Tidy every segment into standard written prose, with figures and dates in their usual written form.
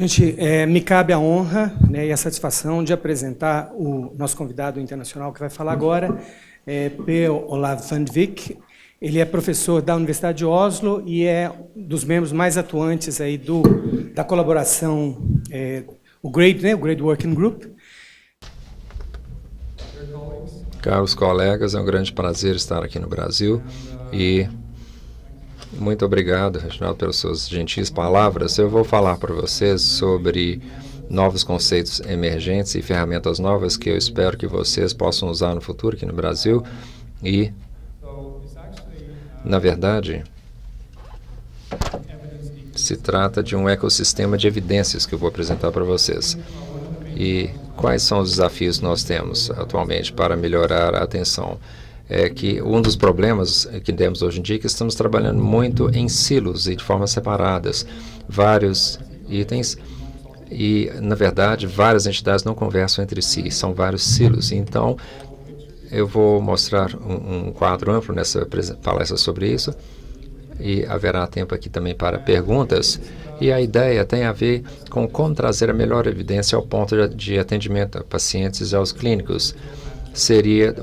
Gente, me cabe a honra, né, e a satisfação de apresentar o nosso convidado internacional que vai falar agora, P. Olav van de Vik. Ele é professor da Universidade de Oslo e é um dos membros mais atuantes aí da colaboração, o GRADE Working Group. Caros colegas, é um grande prazer estar aqui no Brasil e muito obrigado, Reginaldo, pelas suas gentis palavras. Eu vou falar para vocês sobre novos conceitos emergentes e ferramentas novas que eu espero que vocês possam usar no futuro aqui no Brasil. E, na verdade, se trata de um ecossistema de evidências que eu vou apresentar para vocês. E quais são os desafios que nós temos atualmente para melhorar a atenção? É que um dos problemas que temos hoje em dia é que estamos trabalhando muito em silos e de formas separadas, vários itens, e, na verdade, várias entidades não conversam entre si, são vários silos. Então, eu vou mostrar um quadro amplo nessa palestra sobre isso, e haverá tempo aqui também para perguntas. E a ideia tem a ver com como trazer a melhor evidência ao ponto de atendimento a pacientes e aos clínicos. Seria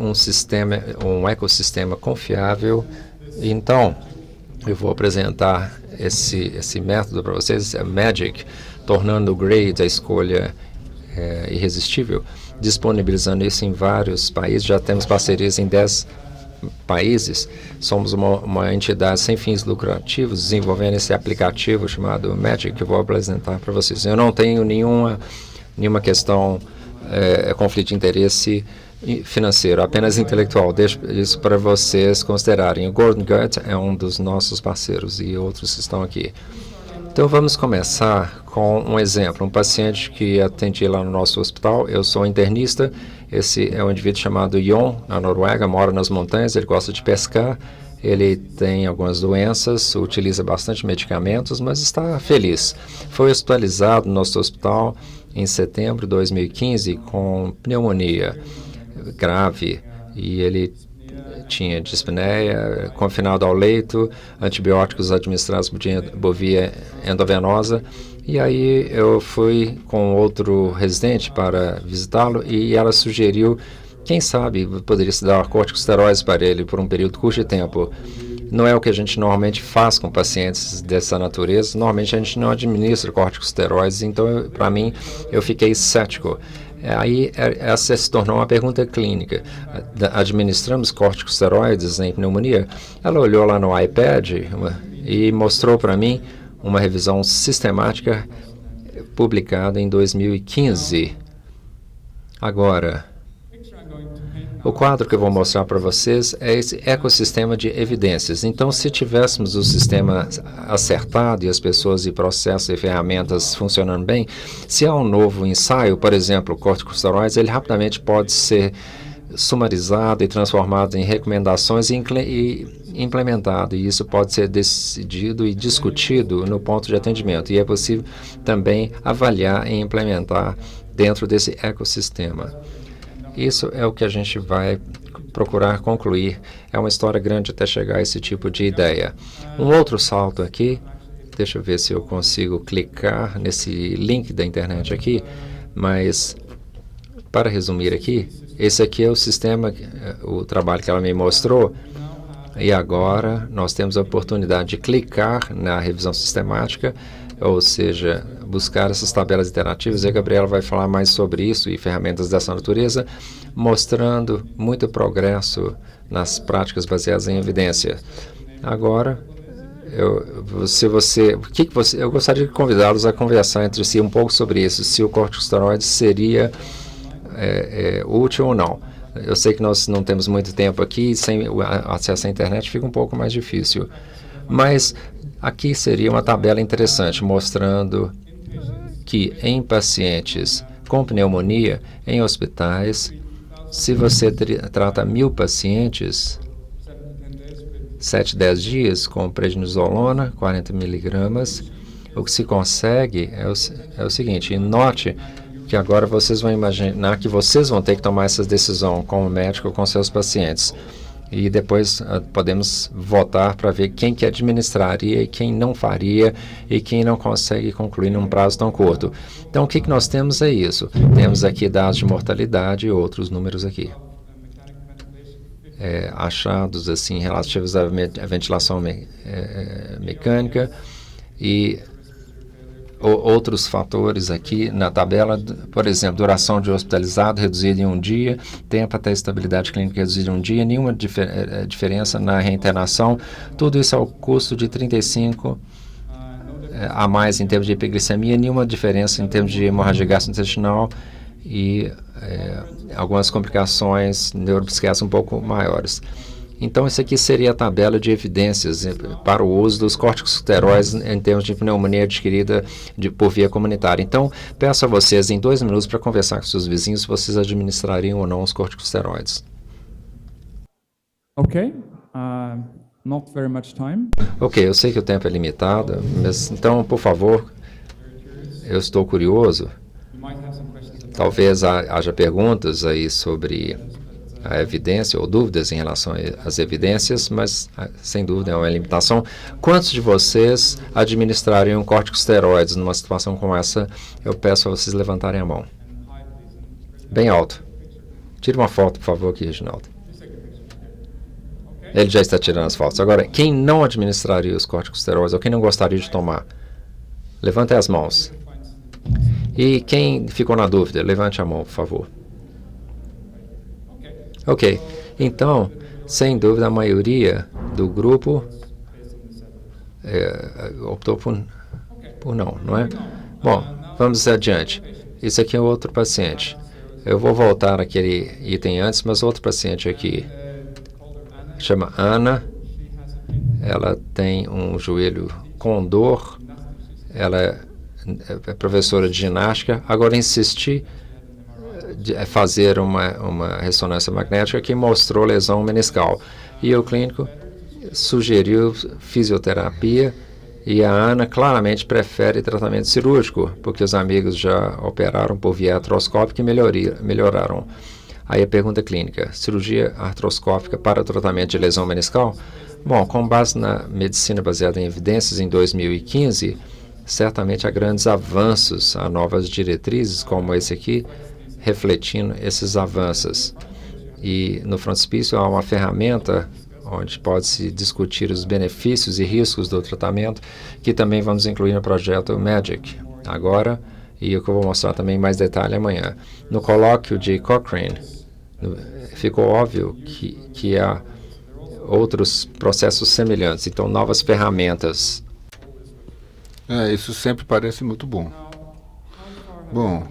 um ecossistema confiável. Então, eu vou apresentar esse método para vocês, a MAGIC, tornando o GRADE a escolha irresistível, disponibilizando isso em vários países. Já temos parcerias em 10 países. Somos uma entidade sem fins lucrativos desenvolvendo esse aplicativo chamado MAGIC, que eu vou apresentar para vocês. Eu não tenho nenhuma questão, conflito de interesse financeiro, apenas intelectual. Deixo isso para vocês considerarem. O Gordon Gut é um dos nossos parceiros e outros estão aqui. Então, vamos começar com um exemplo. Um paciente que atendi lá no nosso hospital. Eu sou internista. Esse é um indivíduo chamado Jon, na Noruega, mora nas montanhas, ele gosta de pescar. Ele tem algumas doenças, utiliza bastante medicamentos, mas está feliz. Foi hospitalizado no nosso hospital em setembro de 2015 com pneumonia grave, e ele tinha dispneia, confinado ao leito, antibióticos administrados por via endovenosa. E aí eu fui com outro residente para visitá-lo e ela sugeriu, quem sabe, poderia se dar corticosteroides para ele por um período curto de tempo. Não é o que a gente normalmente faz com pacientes dessa natureza. Normalmente a gente não administra corticosteroides, então, para mim, eu fiquei cético. Aí essa se tornou uma pergunta clínica. Administramos corticosteroides em pneumonia? Ela olhou lá no iPad e mostrou para mim uma revisão sistemática publicada em 2015. Agora, o quadro que eu vou mostrar para vocês é esse ecossistema de evidências. Então, se tivéssemos o sistema acertado e as pessoas e processos e ferramentas funcionando bem, se há um novo ensaio, por exemplo, corticosteroides, ele rapidamente pode ser sumarizado e transformado em recomendações e implementado. E isso pode ser decidido e discutido no ponto de atendimento. E é possível também avaliar e implementar dentro desse ecossistema. Isso é o que a gente vai procurar concluir. É uma história grande até chegar a esse tipo de ideia. Um outro salto aqui, deixa eu ver se eu consigo clicar nesse link da internet aqui, mas para resumir aqui, esse aqui é o sistema, o trabalho que ela me mostrou, e agora nós temos a oportunidade de clicar na revisão sistemática, ou seja, buscar essas tabelas interativas, e a Gabriela vai falar mais sobre isso e ferramentas dessa natureza, mostrando muito progresso nas práticas baseadas em evidência. Agora, eu gostaria de convidá-los a conversar entre si um pouco sobre isso, se o corticosteroide seria útil ou não. Eu sei que nós não temos muito tempo aqui, sem o acesso à internet fica um pouco mais difícil, mas aqui seria uma tabela interessante, mostrando que em pacientes com pneumonia, em hospitais, se você trata 1.000 pacientes, 7 a 10 dias com prednisolona, 40 miligramas, o que se consegue é o seguinte, e note que agora vocês vão imaginar que vocês vão ter que tomar essa decisão como médico com seus pacientes. E depois podemos votar para ver quem que administraria e quem não faria e quem não consegue concluir num prazo tão curto. Então, o que nós temos é isso. Temos aqui dados de mortalidade e outros números aqui. Achados assim relativos à ventilação mecânica e outros fatores aqui na tabela, por exemplo, duração de hospitalizado reduzida em 1 dia, tempo até estabilidade clínica reduzida em 1 dia, nenhuma diferença na reinternação. Tudo isso é o custo de 35 a mais em termos de hipoglicemia, nenhuma diferença em termos de hemorragia gastrointestinal e algumas complicações neuropsiquiátricas um pouco maiores. Então, isso aqui seria a tabela de evidências para o uso dos corticosteroides em termos de pneumonia adquirida por via comunitária. Então, peço a vocês em 2 minutos para conversar com seus vizinhos se vocês administrariam ou não os corticosteroides. Okay, not very much time. Ok, eu sei que o tempo é limitado, mas então, por favor, eu estou curioso. Talvez haja perguntas aí sobre a evidência ou dúvidas em relação às evidências, mas sem dúvida é uma limitação. Quantos de vocês administrariam corticosteroides numa situação como essa? Eu peço a vocês levantarem a mão. Bem alto. Tire uma foto, por favor, aqui, Reginaldo. Ele já está tirando as fotos. Agora, quem não administraria os corticosteroides ou quem não gostaria de tomar? Levante as mãos. E quem ficou na dúvida, levante a mão, por favor. Ok, então, sem dúvida, a maioria do grupo optou por não é? Bom, vamos adiante. Isso aqui é outro paciente. Eu vou voltar àquele item antes, mas outro paciente aqui. Chama Ana. Ela tem um joelho com dor. Ela é professora de ginástica. Agora insisti fazer uma ressonância magnética que mostrou lesão meniscal. E o clínico sugeriu fisioterapia e a Ana claramente prefere tratamento cirúrgico, porque os amigos já operaram por via artroscópica e melhoraram. Aí a pergunta clínica, cirurgia artroscópica para o tratamento de lesão meniscal? Bom, com base na medicina baseada em evidências em 2015, certamente há grandes avanços, há novas diretrizes como esse aqui, refletindo esses avanços. E no frontispício há uma ferramenta onde pode-se discutir os benefícios e riscos do tratamento, que também vamos incluir no projeto MAGIC agora, e o que eu vou mostrar também em mais detalhe amanhã. No colóquio de Cochrane, ficou óbvio que há outros processos semelhantes, então novas ferramentas. Isso sempre parece muito bom. Bom,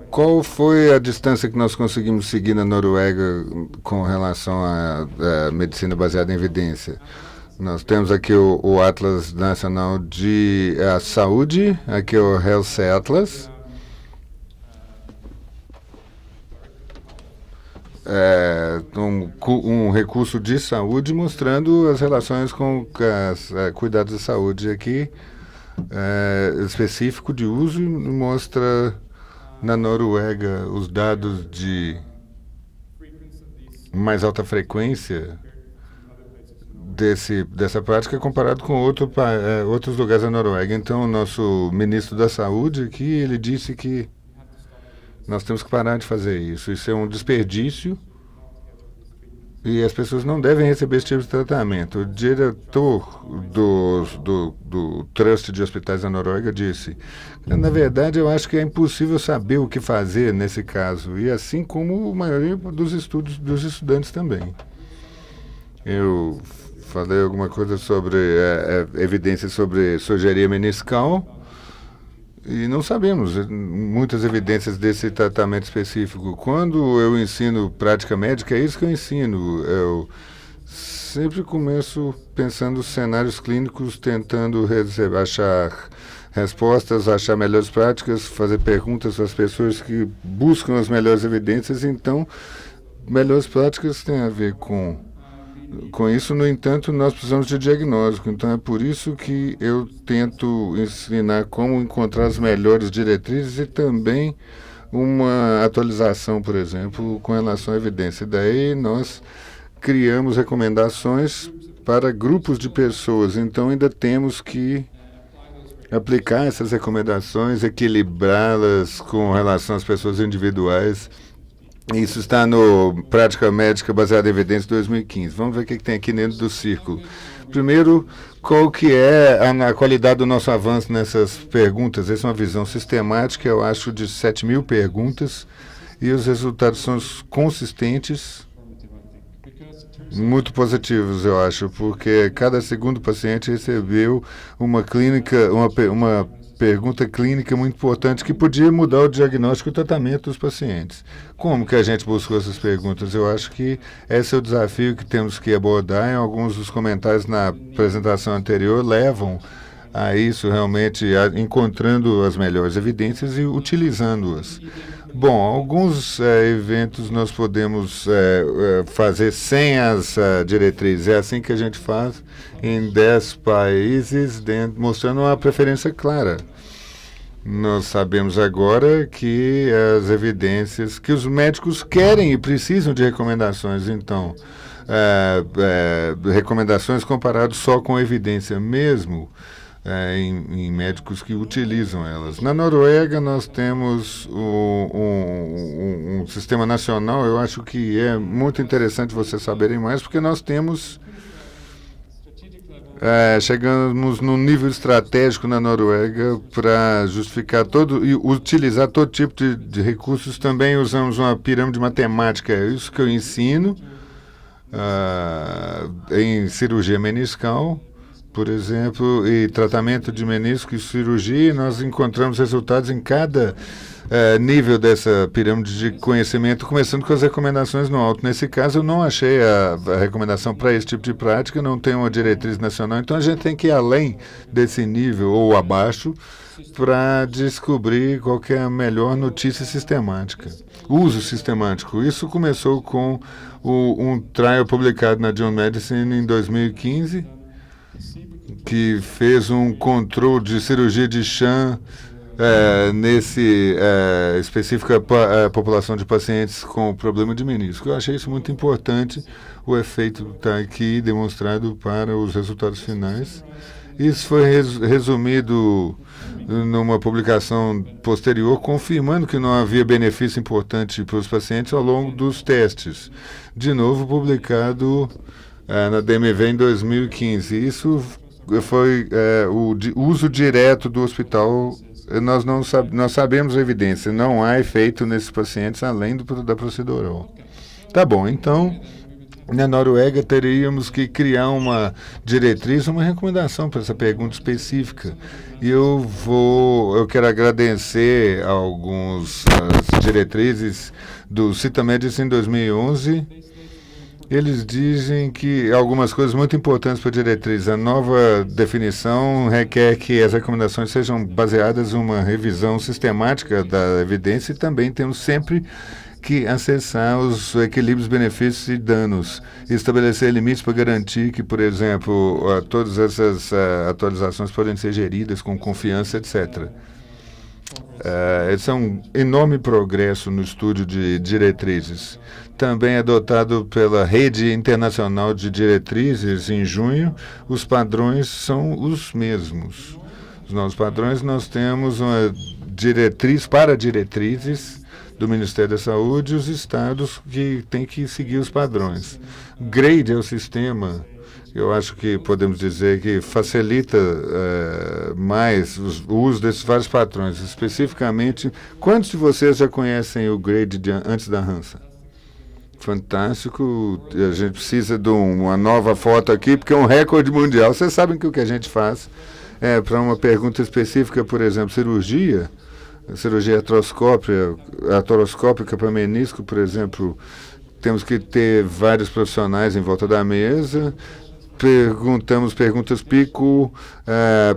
qual foi a distância que nós conseguimos seguir na Noruega com relação à medicina baseada em evidência? Nós temos aqui o Atlas Nacional de Saúde, aqui é o Health Atlas. Um recurso de saúde mostrando as relações com os cuidados de saúde aqui, específico de uso, mostra na Noruega os dados de mais alta frequência dessa prática comparado com outros lugares da Noruega. Então, o nosso ministro da Saúde aqui, ele disse que nós temos que parar de fazer isso. Isso é um desperdício e as pessoas não devem receber esse tipo de tratamento. O diretor do Trust de Hospitais da Noruega disse: na verdade, eu acho que é impossível saber o que fazer nesse caso, e assim como a maioria dos estudantes também. Eu falei alguma coisa sobre evidências sobre surgeria meniscal, e não sabemos muitas evidências desse tratamento específico. Quando eu ensino prática médica, é isso que eu ensino. Eu sempre começo pensando cenários clínicos, tentando achar respostas, achar melhores práticas, fazer perguntas às pessoas que buscam as melhores evidências. Então, melhores práticas têm a ver com isso. No entanto, nós precisamos de diagnóstico. Então, é por isso que eu tento ensinar como encontrar as melhores diretrizes e também uma atualização, por exemplo, com relação à evidência. Daí nós criamos recomendações para grupos de pessoas. Então, ainda temos que aplicar essas recomendações, equilibrá-las com relação às pessoas individuais. Isso está no Prática Médica Baseada em Evidência 2015. Vamos ver o que tem aqui dentro do círculo. Primeiro, qual que é a qualidade do nosso avanço nessas perguntas? Essa é uma visão sistemática, eu acho, de 7.000 perguntas, e os resultados são consistentes, muito positivos, eu acho, porque cada segundo paciente recebeu uma pergunta clínica muito importante que podia mudar o diagnóstico e o tratamento dos pacientes. Como que a gente buscou essas perguntas? Eu acho que esse é o desafio que temos que abordar. Em alguns dos comentários na apresentação anterior levam a isso, realmente encontrando as melhores evidências e utilizando-as. Bom, alguns eventos nós podemos fazer sem as diretrizes. É assim que a gente faz em 10 países, mostrando uma preferência clara. Nós sabemos agora que as evidências, que os médicos querem e precisam de recomendações, então, recomendações comparadas só com evidência mesmo. Em médicos que utilizam elas. Na Noruega, nós temos um sistema nacional, eu acho que é muito interessante vocês saberem mais, porque nós temos, chegamos num nível estratégico na Noruega para justificar e utilizar todo tipo de recursos. Também usamos uma pirâmide matemática, é isso que eu ensino em cirurgia meniscal, por exemplo, e tratamento de menisco e cirurgia. Nós encontramos resultados em cada nível dessa pirâmide de conhecimento, começando com as recomendações no alto. Nesse caso, eu não achei a recomendação para esse tipo de prática, não tem uma diretriz nacional, então a gente tem que ir além desse nível ou abaixo para descobrir qual que é a melhor notícia sistemática. Uso sistemático. Isso começou com um trial publicado na Journal Medicine em 2015, que fez um controle de cirurgia de Sham específica população de pacientes com problema de menisco. Eu achei isso muito importante. O efeito está aqui demonstrado para os resultados finais. Isso foi resumido numa publicação posterior, confirmando que não havia benefício importante para os pacientes ao longo dos testes. De novo, publicado na DMV em 2015. Isso foi o uso direto do hospital. Nós sabemos a evidência, não há efeito nesses pacientes além da procedural. Tá bom, então, na Noruega teríamos que criar uma diretriz, uma recomendação para essa pergunta específica. E eu quero agradecer algumas diretrizes do CITA-Medicine em 2011. Eles dizem que algumas coisas muito importantes para a diretriz. A nova definição requer que as recomendações sejam baseadas em uma revisão sistemática da evidência, e também temos sempre que acessar os equilíbrios, benefícios e danos, e estabelecer limites para garantir que, por exemplo, todas essas atualizações podem ser geridas com confiança, etc. Esse é um enorme progresso no estudo de diretrizes. Também adotado pela Rede Internacional de Diretrizes em junho, os padrões são os mesmos. Os novos padrões, nós temos uma diretriz para diretrizes do Ministério da Saúde, os estados que têm que seguir os padrões. GRADE é o sistema, eu acho que podemos dizer que facilita mais o uso desses vários padrões. Especificamente, quantos de vocês já conhecem o GRADE antes da Hansa? Fantástico. A gente precisa de uma nova foto aqui, porque é um recorde mundial. Vocês sabem que o que a gente faz para uma pergunta específica, por exemplo, cirurgia artroscópica para menisco, por exemplo, temos que ter vários profissionais em volta da mesa, perguntamos perguntas pico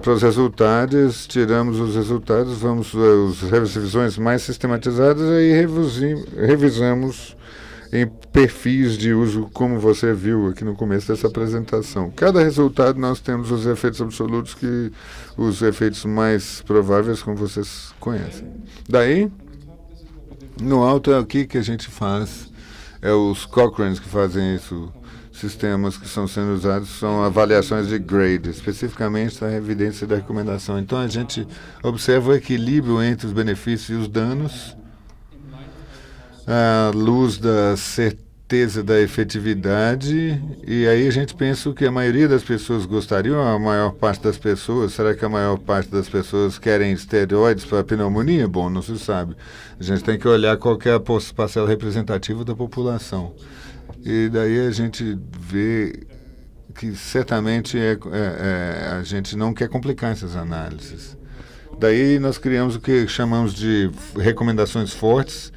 para os resultados, tiramos os resultados, vamos às revisões mais sistematizadas e revisamos em perfis de uso, como você viu aqui no começo dessa apresentação. Cada resultado nós temos os efeitos absolutos, os efeitos mais prováveis, como vocês conhecem. Daí, no alto é aqui que a gente faz, os Cochranes que fazem isso. sistemas que estão sendo usados são avaliações de grade, especificamente a evidência da recomendação. Então, a gente observa o equilíbrio entre os benefícios e os danos, à luz da certeza da efetividade, e aí a gente pensa o que a maioria das pessoas gostariam, a maior parte das pessoas, será que a maior parte das pessoas querem esteroides para pneumonia? Bom, não se sabe. A gente tem que olhar qual que é a parcela representativa da população. E daí a gente vê que certamente a gente não quer complicar essas análises. Daí nós criamos o que chamamos de recomendações fortes,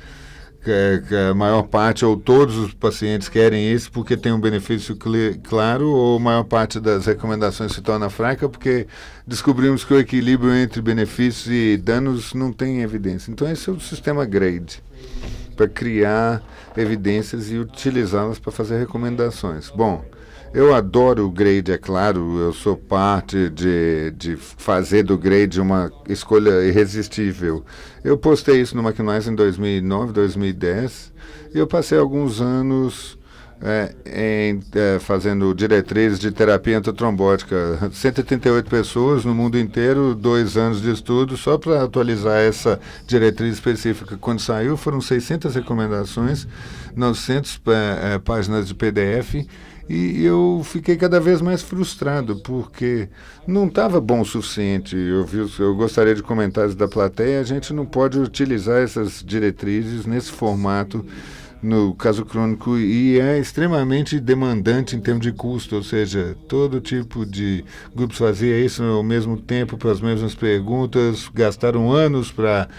que a maior parte ou todos os pacientes querem isso porque tem um benefício claro, ou a maior parte das recomendações se torna fraca porque descobrimos que o equilíbrio entre benefícios e danos não tem evidência. Então esse é o sistema GRADE, para criar evidências e utilizá-las para fazer recomendações. Bom, eu adoro o GRADE, é claro, eu sou parte de fazer do GRADE uma escolha irresistível. Eu postei isso no McNice em 2009, 2010, e eu passei alguns anos fazendo diretrizes de terapia antitrombótica. 138 pessoas no mundo inteiro, 2 anos de estudo, só para atualizar essa diretriz específica. Quando saiu, foram 600 recomendações, 900 páginas de PDF, e eu fiquei cada vez mais frustrado, porque não estava bom o suficiente. Eu gostaria de comentários da plateia. A gente não pode utilizar essas diretrizes nesse formato no caso crônico, e é extremamente demandante em termos de custo, ou seja, todo tipo de grupos fazia isso ao mesmo tempo, para as mesmas perguntas, gastaram anos para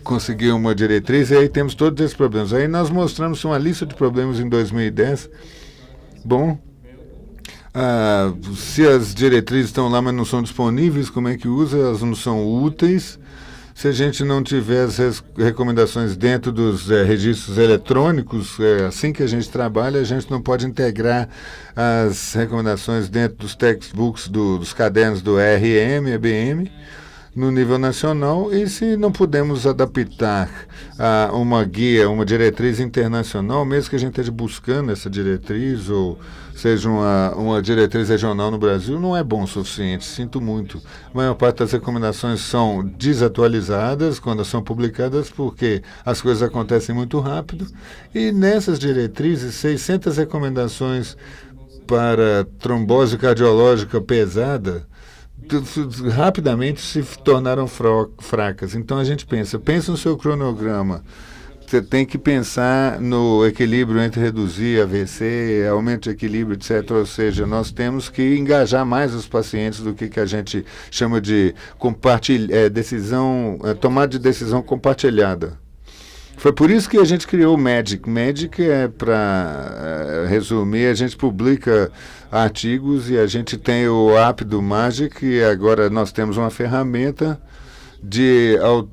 conseguir uma diretriz, e aí temos todos esses problemas. Aí nós mostramos uma lista de problemas em 2010. Bom, se as diretrizes estão lá, mas não são disponíveis, como é que usa? Elas não são úteis. Se a gente não tiver as recomendações dentro dos registros eletrônicos, assim que a gente trabalha, a gente não pode integrar as recomendações dentro dos textbooks, dos cadernos do RM, EBM, no nível nacional, e se não pudermos adaptar a uma guia, uma diretriz internacional, mesmo que a gente esteja buscando essa diretriz, ou seja uma diretriz regional no Brasil, não é bom o suficiente, sinto muito. A maior parte das recomendações são desatualizadas quando são publicadas, porque as coisas acontecem muito rápido, e nessas diretrizes, 600 recomendações para trombose cardiológica pesada, rapidamente se tornaram fracas. Então a gente pensa no seu cronograma. Você tem que pensar no equilíbrio entre reduzir AVC, aumento de equilíbrio, etc. Ou seja, nós temos que engajar mais os pacientes do que a gente chama de tomada de decisão compartilhada. Foi por isso que a gente criou o MAGIC. MAGIC para resumir, a gente publica artigos e a gente tem o app do MAGIC, e agora nós temos uma ferramenta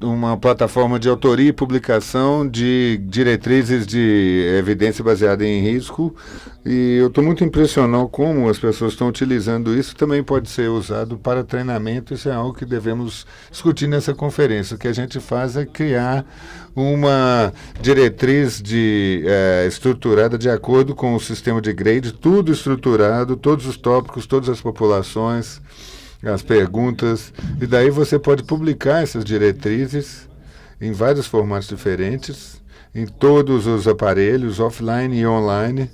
uma plataforma de autoria e publicação de diretrizes de evidência baseada em risco, e eu estou muito impressionado como as pessoas estão utilizando isso. Também pode ser usado para treinamento. Isso é algo que devemos discutir nessa conferência. O que a gente faz é criar uma diretriz estruturada de acordo com o sistema de grade, tudo estruturado, todos os tópicos, todas as populações, as perguntas, e daí você pode publicar essas diretrizes em vários formatos diferentes, em todos os aparelhos, offline e online.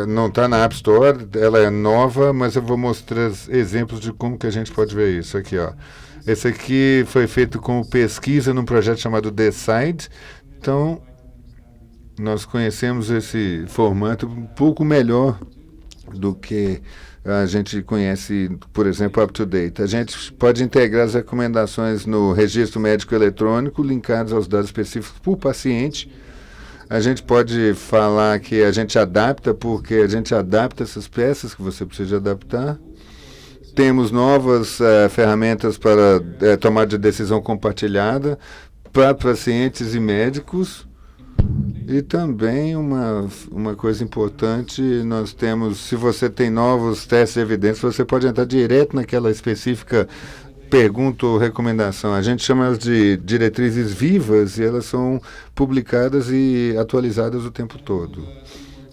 Não está na App Store, ela é nova, mas eu vou mostrar exemplos de como que a gente pode ver isso aqui, ó. Esse aqui foi feito com pesquisa num projeto chamado Decide. Então, nós conhecemos esse formato um pouco melhor do que a gente conhece, por exemplo, UpToDate. A gente pode integrar as recomendações no registro médico eletrônico, linkados aos dados específicos por paciente. A gente pode falar que a gente adapta, porque a gente adapta essas peças que você precisa adaptar. Temos novas ferramentas para tomada de decisão compartilhada para pacientes e médicos. E também uma coisa importante, nós temos, se você tem novos testes de evidência, você pode entrar direto naquela específica pergunta ou recomendação. A gente chama elas de diretrizes vivas e elas são publicadas e atualizadas o tempo todo.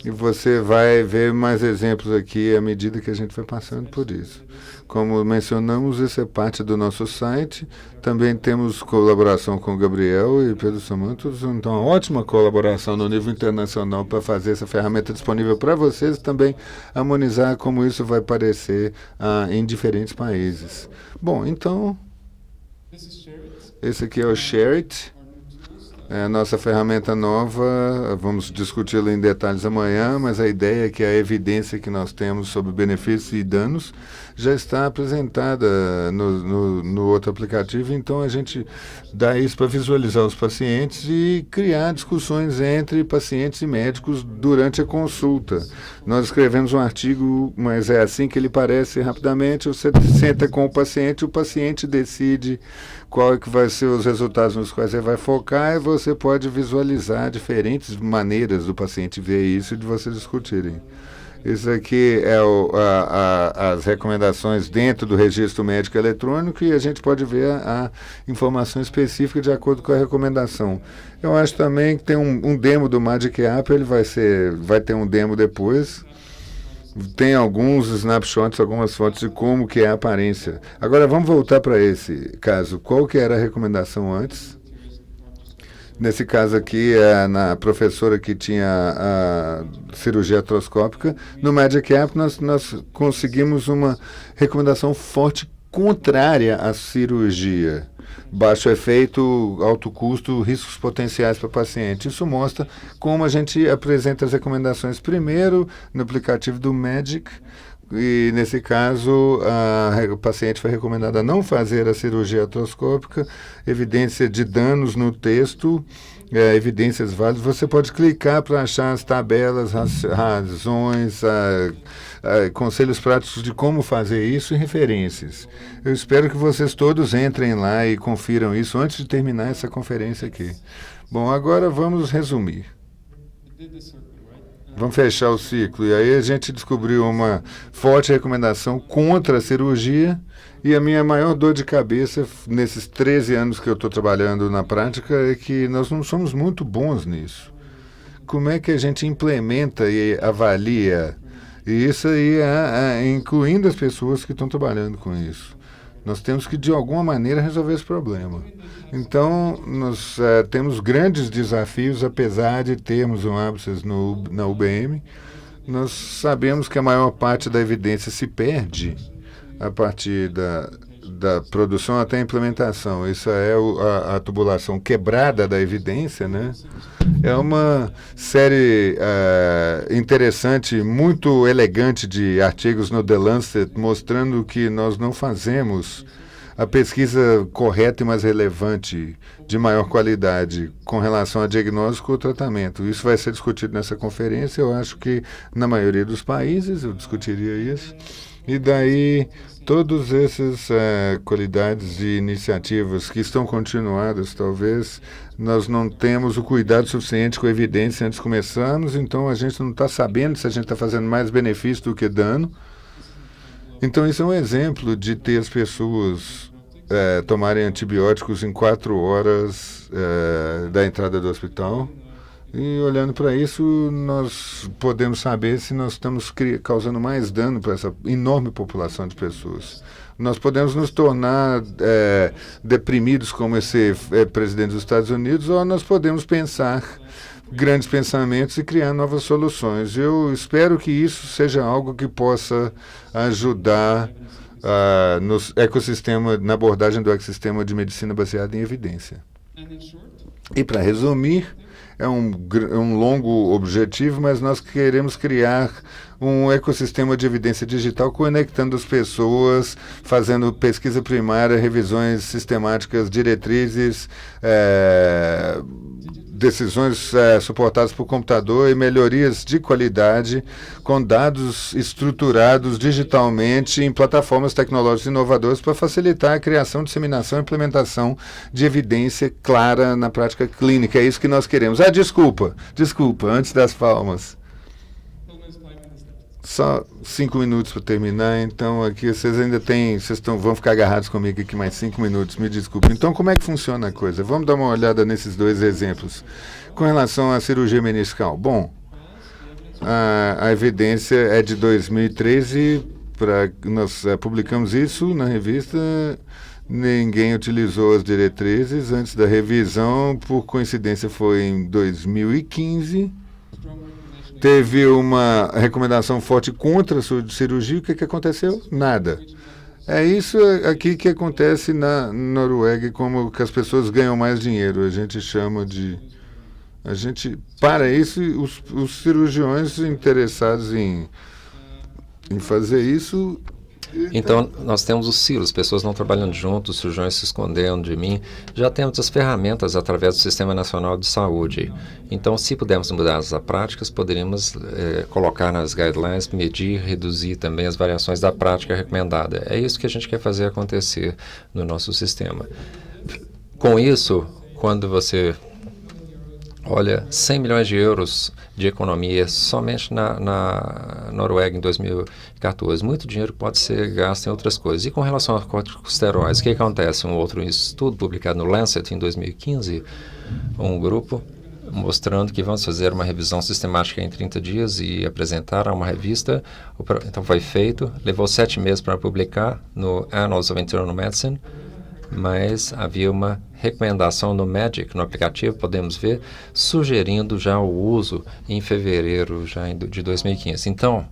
E você vai ver mais exemplos aqui à medida que a gente vai passando por isso. Como mencionamos, isso é parte do nosso site. Também temos colaboração com o Gabriel e Pedro Samantos. Então, uma ótima colaboração no nível internacional para fazer essa ferramenta disponível para vocês e também harmonizar como isso vai parecer em diferentes países. Bom, então, esse aqui é o Share It. É a nossa ferramenta nova, vamos discuti-la em detalhes amanhã, mas a ideia é que a evidência que nós temos sobre benefícios e danos já está apresentada no outro aplicativo, então a gente dá isso para visualizar os pacientes e criar discussões entre pacientes e médicos durante a consulta. Nós escrevemos um artigo, mas é assim que ele parece rapidamente, você senta com o paciente decide qual é que vai ser os resultados nos quais ele vai focar e você pode visualizar diferentes maneiras do paciente ver isso e de vocês discutirem. Isso aqui é as recomendações dentro do registro médico eletrônico e a gente pode ver a informação específica de acordo com a recomendação. Eu acho também que tem um demo do Magic App, ele vai ter um demo depois. Tem alguns snapshots, algumas fotos de como que é a aparência. Agora vamos voltar para esse caso. Qual que era a recomendação antes? Nesse caso aqui, na professora que tinha a cirurgia artroscópica, no Magic App nós conseguimos uma recomendação forte contrária à cirurgia. Baixo efeito, alto custo, riscos potenciais para o paciente. Isso mostra como a gente apresenta as recomendações primeiro no aplicativo do Magic. E, nesse caso, o paciente foi recomendado a não fazer a cirurgia artroscópica, evidência de danos no texto, evidências válidas. Você pode clicar para achar as tabelas, razões, conselhos práticos de como fazer isso e referências. Eu espero que vocês todos entrem lá e confiram isso antes de terminar essa conferência aqui. Bom, agora vamos resumir. Vamos fechar o ciclo. E aí a gente descobriu uma forte recomendação contra a cirurgia. E a minha maior dor de cabeça nesses 13 anos que eu estou trabalhando na prática é que nós não somos muito bons nisso. Como é que a gente implementa e avalia? E isso aí incluindo as pessoas que estão trabalhando com isso. Nós temos que, de alguma maneira, resolver esse problema. Então, nós temos grandes desafios, apesar de termos um ABSES na UBM. Nós sabemos que a maior parte da evidência se perde a partir da produção até a implementação. Isso é a tubulação quebrada da evidência, né? É uma série interessante, muito elegante de artigos no The Lancet, mostrando que nós não fazemos a pesquisa correta e mais relevante, de maior qualidade, com relação a diagnóstico ou tratamento. Isso vai ser discutido nessa conferência, eu acho que na maioria dos países eu discutiria isso. E daí, todas essas qualidades e iniciativas que estão continuadas, talvez nós não temos o cuidado suficiente com a evidência antes de começarmos, então a gente não está sabendo se a gente está fazendo mais benefício do que dano. Então, isso é um exemplo de ter as pessoas tomarem antibióticos em 4 horas da entrada do hospital. E olhando para isso, nós podemos saber se nós estamos causando mais dano para essa enorme população de pessoas. Nós podemos nos tornar deprimidos como esse presidente dos Estados Unidos, ou nós podemos pensar grandes pensamentos e criar novas soluções. Eu espero que isso seja algo que possa ajudar no ecossistema, na abordagem do ecossistema de medicina baseada em evidência. E para resumir, é um longo objetivo, mas nós queremos criar um ecossistema de evidência digital conectando as pessoas, fazendo pesquisa primária, revisões sistemáticas, diretrizes, decisões suportadas por computador e melhorias de qualidade com dados estruturados digitalmente em plataformas tecnológicas inovadoras para facilitar a criação, disseminação e implementação de evidência clara na prática clínica. É isso que nós queremos. Desculpa, antes das palmas. Só 5 minutos para terminar, então aqui vocês ainda têm, vão ficar agarrados comigo aqui mais 5 minutos, me desculpe. Então como é que funciona a coisa? Vamos dar uma olhada nesses dois exemplos. Com relação à cirurgia meniscal, bom, a evidência é de 2013, nós publicamos isso na revista, ninguém utilizou as diretrizes antes da revisão, por coincidência foi em 2015. Teve uma recomendação forte contra a cirurgia. O que aconteceu? Nada. É isso aqui que acontece na Noruega, como que as pessoas ganham mais dinheiro. A gente chama de... para isso, os cirurgiões interessados em fazer isso... Então, nós temos os silos, pessoas não trabalhando juntos, os cirurgiões se escondendo de mim. Já temos as ferramentas através do Sistema Nacional de Saúde. Então, se pudermos mudar as práticas, poderíamos colocar nas guidelines, medir, reduzir também as variações da prática recomendada. É isso que a gente quer fazer acontecer no nosso sistema. Com isso, quando você olha 100 milhões de euros de economia somente na Noruega em 2014. Muito dinheiro pode ser gasto em outras coisas. E com relação aos corticosteroides, o que acontece? Um outro estudo publicado no Lancet em 2015, um grupo mostrando que vamos fazer uma revisão sistemática em 30 dias e apresentar a uma revista. Então foi feito, levou 7 meses para publicar no Annals of Internal Medicine, mas havia uma recomendação no Magic, no aplicativo, podemos ver, sugerindo já o uso em fevereiro de 2015. Então,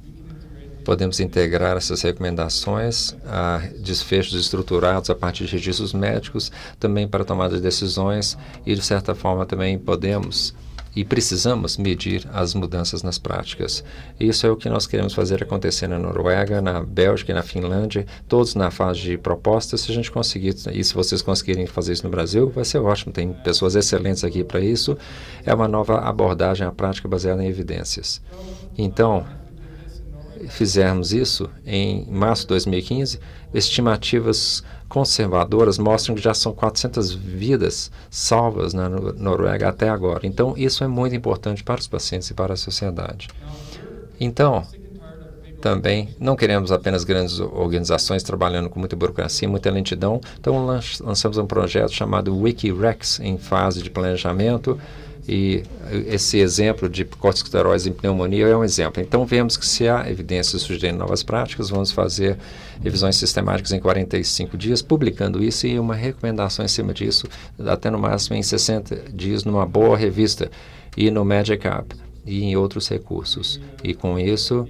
podemos integrar essas recomendações a desfechos estruturados a partir de registros médicos, também para tomada de decisões e, de certa forma, também podemos e precisamos medir as mudanças nas práticas. Isso é o que nós queremos fazer acontecer na Noruega, na Bélgica e na Finlândia, todos na fase de propostas. Se a gente conseguir, e se vocês conseguirem fazer isso no Brasil, vai ser ótimo. Tem pessoas excelentes aqui para isso. É uma nova abordagem à prática baseada em evidências. Então, fizermos isso em março de 2015, estimativas conservadoras mostram que já são 400 vidas salvas na Noruega até agora. Então, isso é muito importante para os pacientes e para a sociedade. Então, também não queremos apenas grandes organizações trabalhando com muita burocracia, muita lentidão. Então, lançamos um projeto chamado WikiRex em fase de planejamento. E esse exemplo de corticosteroides em pneumonia é um exemplo. Então, vemos que se há evidências sugerindo novas práticas, vamos fazer revisões sistemáticas em 45 dias, publicando isso e uma recomendação em cima disso, até no máximo em 60 dias, numa boa revista, e no Magic App, e em outros recursos. E com isso,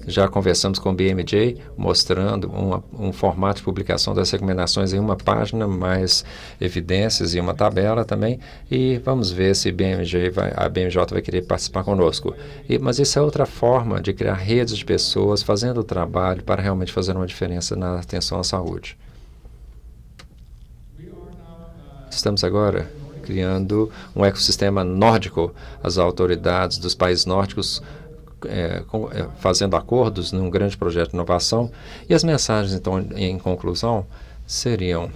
já conversamos com o BMJ, mostrando um formato de publicação das recomendações em uma página, mais evidências e uma tabela também, e vamos ver se a BMJ vai querer participar conosco. Mas isso é outra forma de criar redes de pessoas fazendo o trabalho para realmente fazer uma diferença na atenção à saúde. Estamos agora criando um ecossistema nórdico. As autoridades dos países nórdicos fazendo acordos num grande projeto de inovação. E as mensagens, então, em conclusão, seriam...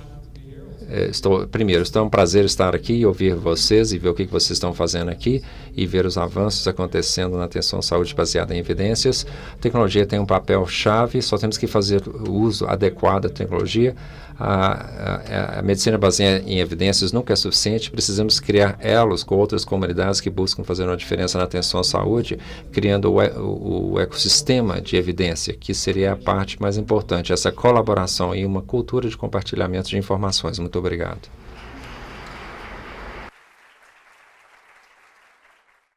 Primeiro, é um prazer estar aqui e ouvir vocês e ver o que vocês estão fazendo aqui e ver os avanços acontecendo na atenção à saúde baseada em evidências. A tecnologia tem um papel-chave, só temos que fazer o uso adequado da tecnologia. A medicina baseada em evidências nunca é suficiente, precisamos criar elos com outras comunidades que buscam fazer uma diferença na atenção à saúde, criando o ecossistema de evidência, que seria a parte mais importante, essa colaboração e uma cultura de compartilhamento de informações. Muito obrigado.